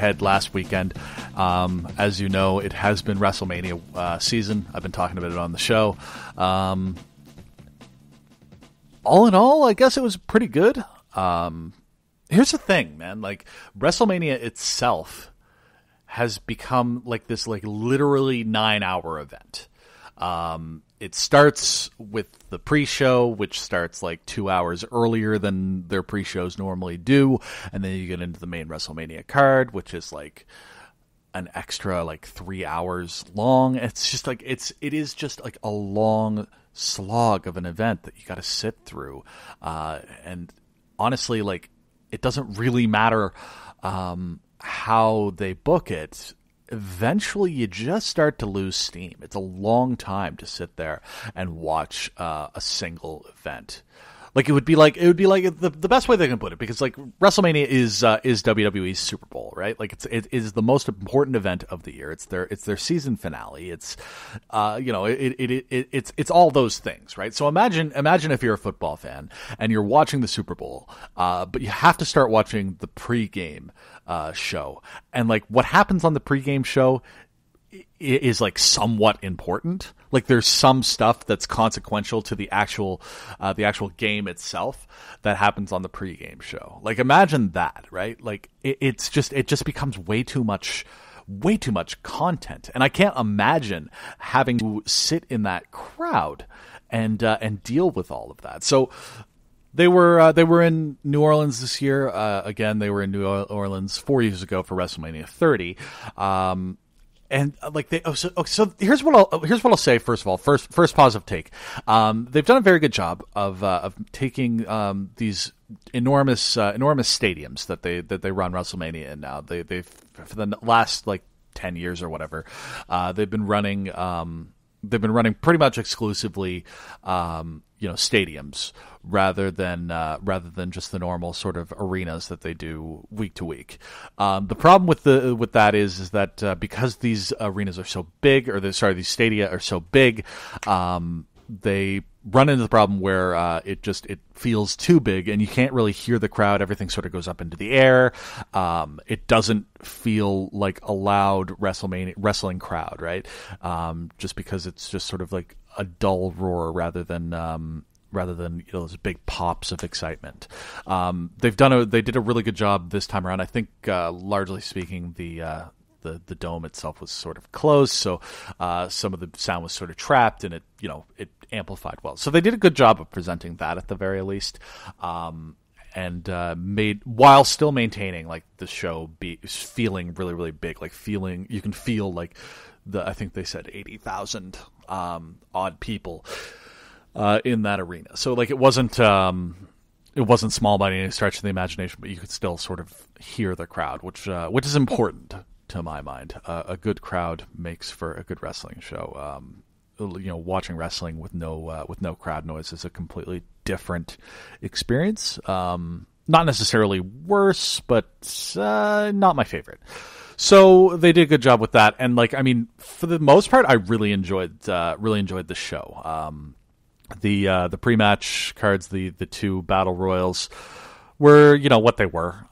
ahead last weekend. As you know, it has been WrestleMania season. I've been talking about it on the show. All in all, I guess it was pretty good. Here's the thing, man. Like, WrestleMania itself has become like this, like, literally 9-hour event. It starts with the pre-show, which starts like 2 hours earlier than their pre-shows normally do, and then you get into the main WrestleMania card, which is like an extra like 3 hours long. It's just like it is just like a long slog of an event that you got to sit through, and honestly, like, it doesn't really matter how they book it. Eventually you just start to lose steam. It's a long time to sit there and watch a single event. Like, it would be like the best way they can put it, because like WrestleMania is WWE's Super Bowl, right? Like, it is the most important event of the year. It's their season finale. It's it's all those things, right? So imagine if you're a football fan and you're watching the Super Bowl, but you have to start watching the pregame show, and like what happens on the pregame show is like somewhat important. Like, there's some stuff that's consequential to the actual game itself that happens on the pregame show. Like, imagine that, right? Like, it just becomes way too much content, and I can't imagine having to sit in that crowd and deal with all of that. So they were in New Orleans this year. Again, they were in New Orleans 4 years ago for WrestleMania 30. And like so here's what I'll say. First of all, first positive take. They've done a very good job of taking these enormous stadiums that they run WrestleMania in now. They've for the last like 10 years or whatever, they've been running pretty much exclusively stadiums rather than just the normal sort of arenas that they do week to week. The problem with that is that because these arenas are so big, these stadia are so big, they run into the problem where it feels too big and you can't really hear the crowd. Everything sort of goes up into the air. It doesn't feel like a loud wrestling crowd, right? Just because it's just sort of like a dull roar rather than those big pops of excitement. They did a really good job this time around. I think largely speaking, the dome itself was sort of closed, so some of the sound was sort of trapped, and it amplified well. So they did a good job of presenting that at the very least, and made while still maintaining like the show feeling really, really big, like you can feel like I think they said 80,000 odd people in that arena. So like it wasn't small by any stretch of the imagination, but you could still sort of hear the crowd, which is important to my mind. A good crowd makes for a good wrestling show. Watching wrestling with no crowd noise is a completely different experience. Not necessarily worse, but not my favorite. So they did a good job with that, and like, I mean, for the most part, I really enjoyed the show. The pre-match cards, the two battle royals, were what they were.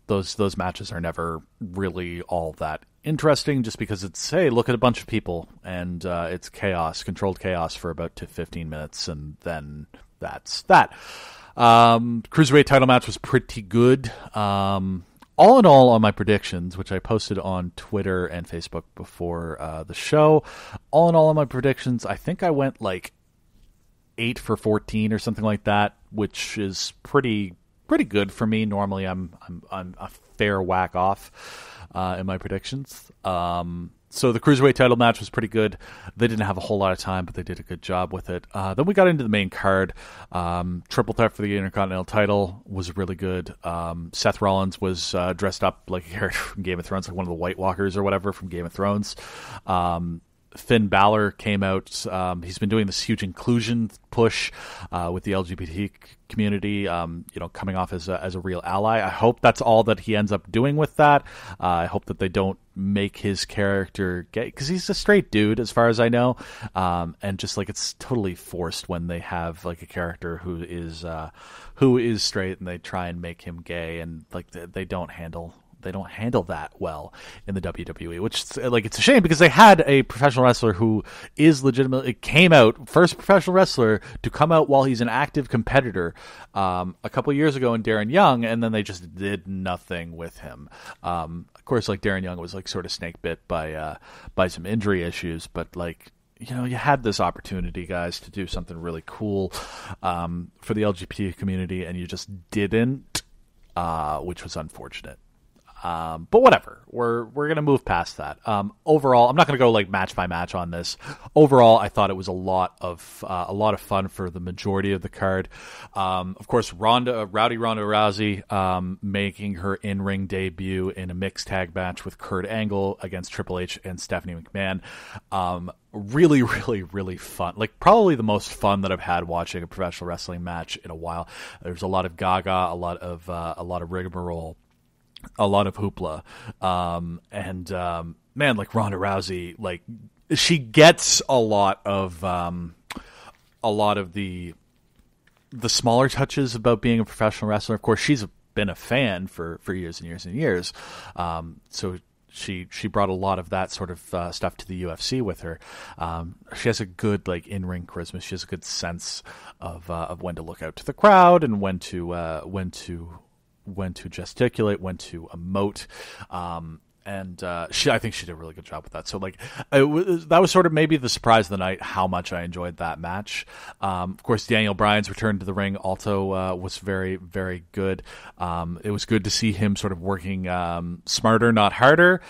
Those matches are never really all that interesting, just because it's, hey, look at a bunch of people, and it's controlled chaos for about 15 minutes, and then that's that. Cruiserweight title match was pretty good. All in all, on my predictions, which I posted on Twitter and Facebook before the show, all in all on my predictions, I think I went like 8 for 14 or something like that, which is pretty good for me. Normally, I'm a fair whack off in my predictions. So the Cruiserweight title match was pretty good. They didn't have a whole lot of time, but they did a good job with it. Then we got into the main card. Triple threat for the Intercontinental title was really good. Seth Rollins was dressed up like a character from Game of Thrones, like one of the White Walkers or whatever from Game of Thrones. Finn Balor came out. He's been doing this huge inclusion push with the LGBT community, coming off as a real ally. I hope that's all that he ends up doing with that. I hope that they don't make his character gay, because he's a straight dude as far as I know, and just like it's totally forced when they have like a character who is straight and they try and make him gay, and like they don't handle They don't handle that well in the WWE, which it's a shame because they had a professional wrestler who is legitimately came out first professional wrestler to come out while he's an active competitor a couple years ago in Darren Young, and then they just did nothing with him. Of course, Darren Young was sort of snake bit by some injury issues, but you had this opportunity, guys, to do something really cool for the LGBT community, and you just didn't, which was unfortunate. But whatever, we're gonna move past that. Overall, I'm not gonna go match by match on this. Overall, I thought it was a lot of fun for the majority of the card. Of course, Rowdy Ronda Rousey making her in-ring debut in a mixed tag match with Kurt Angle against Triple H and Stephanie McMahon. Really, really, really fun. Probably the most fun that I've had watching a professional wrestling match in a while. There's a lot of gaga, a lot of rigmarole, a lot of hoopla, and man, Ronda Rousey, she gets a lot of the smaller touches about being a professional wrestler. Of course, she's been a fan for years and years and years, so she brought a lot of that sort of stuff to the UFC with her. She has a good in-ring charisma. She has a good sense of when to look out to the crowd and when to gesticulate, when to emote, and I think she did a really good job with that. So that was sort of maybe the surprise of the night, how much I enjoyed that match. Of course, Daniel Bryan's return to the ring also was very, very good. It was good to see him sort of working smarter, not harder.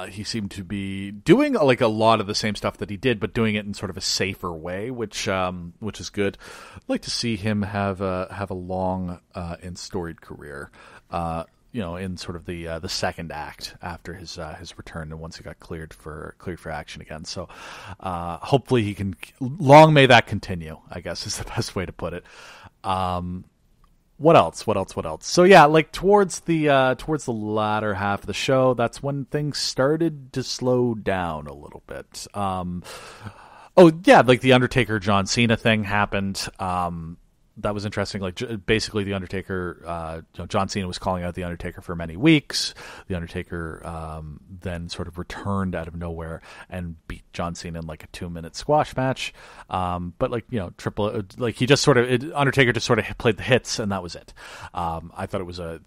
He seemed to be doing a lot of the same stuff that he did, but doing it in sort of a safer way, which is good. I'd like to see him have a long and storied career. In sort of the second act after his return, and once he got cleared for action again. So hopefully he can. Long may that continue, I guess, is the best way to put it. What else? So yeah, towards the latter half of the show, that's when things started to slow down a little bit. The Undertaker John Cena thing happened. That was interesting. Basically, the Undertaker, John Cena was calling out the Undertaker for many weeks. The Undertaker then sort of returned out of nowhere and beat John Cena in a 2-minute squash match. But he just sort of Undertaker just sort of played the hits, and that was it. I thought it was a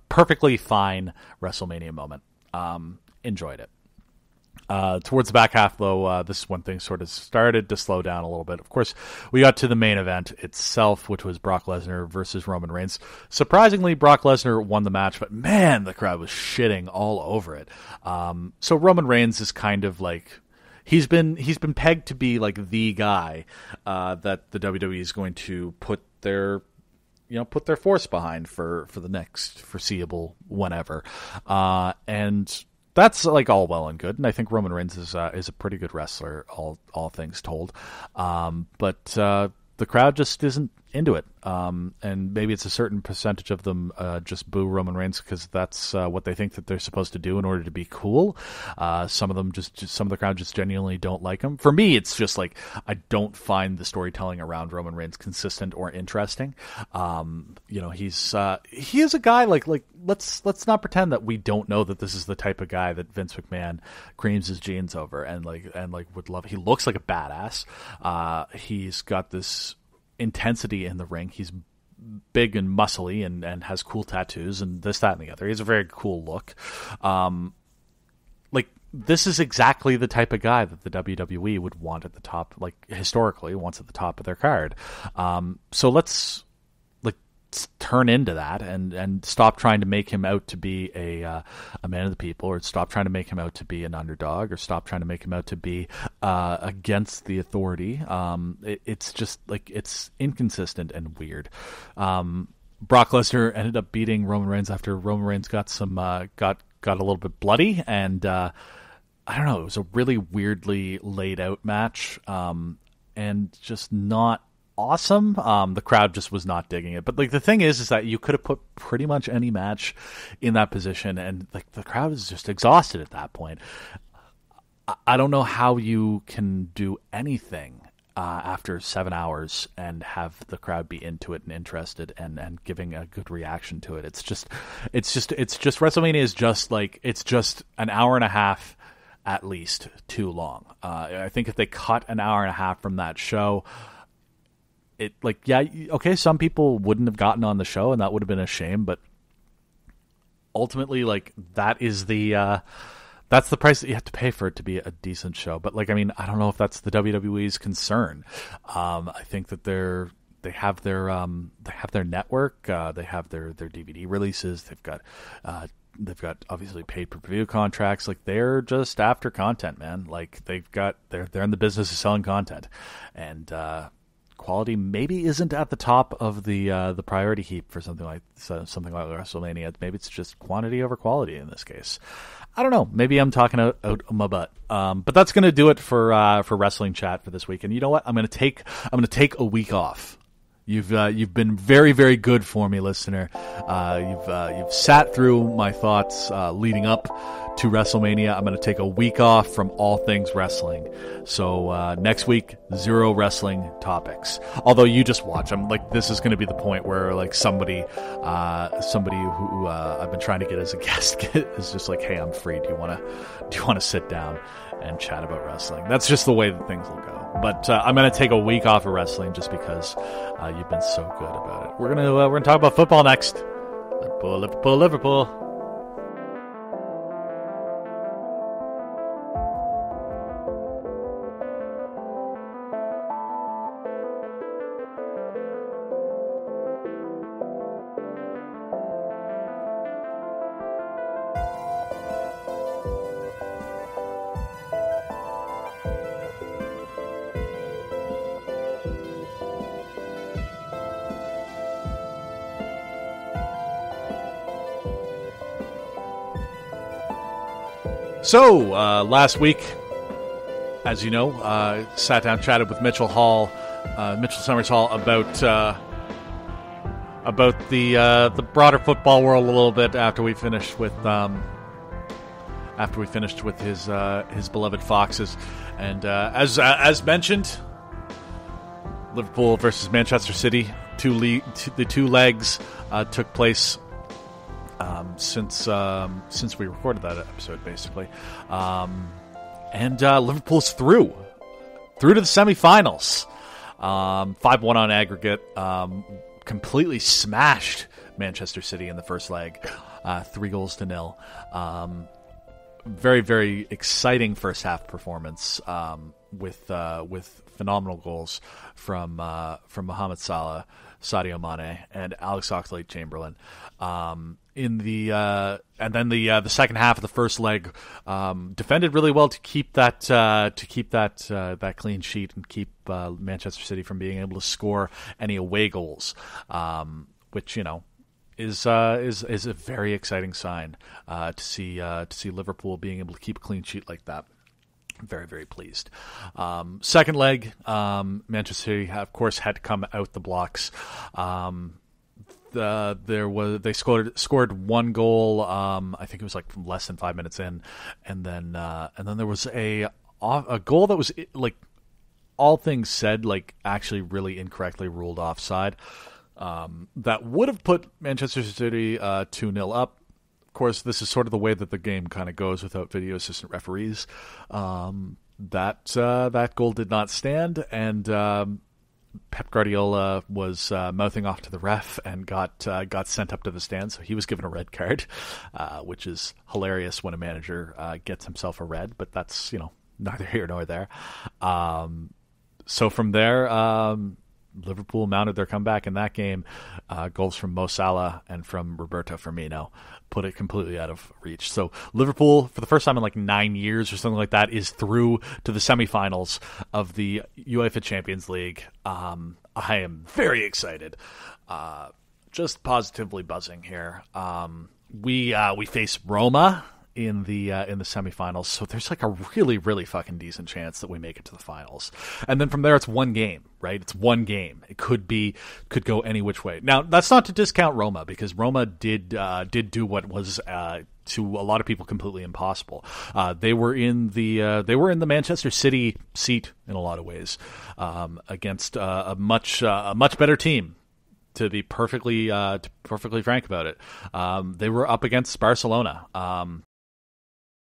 perfectly fine WrestleMania moment. Enjoyed it. Towards the back half, though, this is when things sort of started to slow down a little bit. Of course, we got to the main event itself, which was Brock Lesnar versus Roman Reigns. Surprisingly, Brock Lesnar won the match, but man, the crowd was shitting all over it. So Roman Reigns is kind of he's been pegged to be the guy that the WWE is going to put their force behind for the next foreseeable whenever, and that's all well and good, and I think Roman Reigns is a pretty good wrestler, all things told. But the crowd just isn't into it, and maybe it's a certain percentage of them just boo Roman Reigns because that's what they think that they're supposed to do in order to be cool. Some of them some of the crowd just genuinely don't like him. For me, it's just I don't find the storytelling around Roman Reigns consistent or interesting. He is a guy let's not pretend that we don't know that this is the type of guy that Vince McMahon creams his jeans over and would love. He looks like a badass. He's got this intensity in the ring. He's big and muscly and has cool tattoos and this, that, and the other. He has a very cool look. This is exactly the type of guy that the WWE would want at the top, historically wants at the top of their card. So let's turn into that and stop trying to make him out to be a man of the people, or stop trying to make him out to be an underdog, or stop trying to make him out to be against the authority. It's just it's inconsistent and weird. Brock Lesnar ended up beating Roman Reigns after Roman Reigns got a little bit bloody, and I don't know, it was a really weirdly laid out match, and just not awesome. The crowd just was not digging it. But the thing is that you could have put pretty much any match in that position, and the crowd is just exhausted at that point. I don't know how you can do anything after 7 hours and have the crowd be into it and interested and giving a good reaction to it. It's just WrestleMania is just like, it's just an hour and a half at least too long. I think if they cut an hour and a half from that show, it like, yeah, okay, some people wouldn't have gotten on the show and that would have been a shame, but ultimately, like, that is the that's the price that you have to pay for it to be a decent show. But like, I mean, I don't know if that's the WWE's concern. I think that they have their network, they have their DVD releases, they've got obviously paid per view contracts. Like, they're just after content, man. Like, they're in the business of selling content, and quality maybe isn't at the top of the priority heap for something like WrestleMania. Maybe it's just quantity over quality in this case. I don't know. Maybe I'm talking out my butt. But that's going to do it for Wrestling Chat for this week. And you know what? I'm going to take a week off. You've been very, very good for me, listener. You've sat through my thoughts leading up to WrestleMania. I'm going to take a week off from all things wrestling. So next week, 0 wrestling topics. Although you just watch. I'm like, this is going to be the point where like somebody who I've been trying to get as a guest is just like, hey, I'm free. Do you want to sit down and chat about wrestling? That's just the way that things will go. But I'm going to take a week off of wrestling just because you've been so good about it. We're gonna talk about football next. Liverpool. So, last week, as you know, sat down, chatted with Mitchell Summers Hall about the broader football world a little bit after we finished with his beloved Foxes, and as mentioned, Liverpool versus Manchester City, the two legs took place. Since we recorded that episode, basically, and Liverpool's through to the semifinals, 5-1 on aggregate, completely smashed Manchester City in the first leg, 3-0. Very, very exciting first half performance, with phenomenal goals from Mohamed Salah, Sadio Mane, and Alex Oxlade-Chamberlain. And then the second half of the first leg, defended really well to keep that clean sheet and keep Manchester City from being able to score any away goals, which, you know, is a very exciting sign to see Liverpool being able to keep a clean sheet like that. Very, very pleased. Second leg, Manchester City, of course, had to come out the blocks. They scored one goal. I think it was like less than 5 minutes in, and then there was a goal that was, like, all things said, like, actually really incorrectly ruled offside. That would have put Manchester City 2-0 up. Of course, this is sort of the way that the game kind of goes without video assistant referees. That goal did not stand, and Pep Guardiola was mouthing off to the ref and got sent up to the stand, so he was given a red card, which is hilarious when a manager gets himself a red, but that's, you know, neither here nor there. So from there, Liverpool mounted their comeback in that game. Goals from Mo Salah and from Roberto Firmino put it completely out of reach. So Liverpool, for the first time in like 9 years or something like that, is through to the semifinals of the UEFA Champions League. I am very excited. Just positively buzzing here. We face Roma in the semifinals, so there's like a really, really fucking decent chance that we make it to the finals. And then from there, it's one game, right? It's one game. It could go any which way. Now, that's not to discount Roma, because Roma did do what was to a lot of people completely impossible. They were in the Manchester City seat in a lot of ways, against a much better team. To be perfectly frank about it, they were up against Barcelona.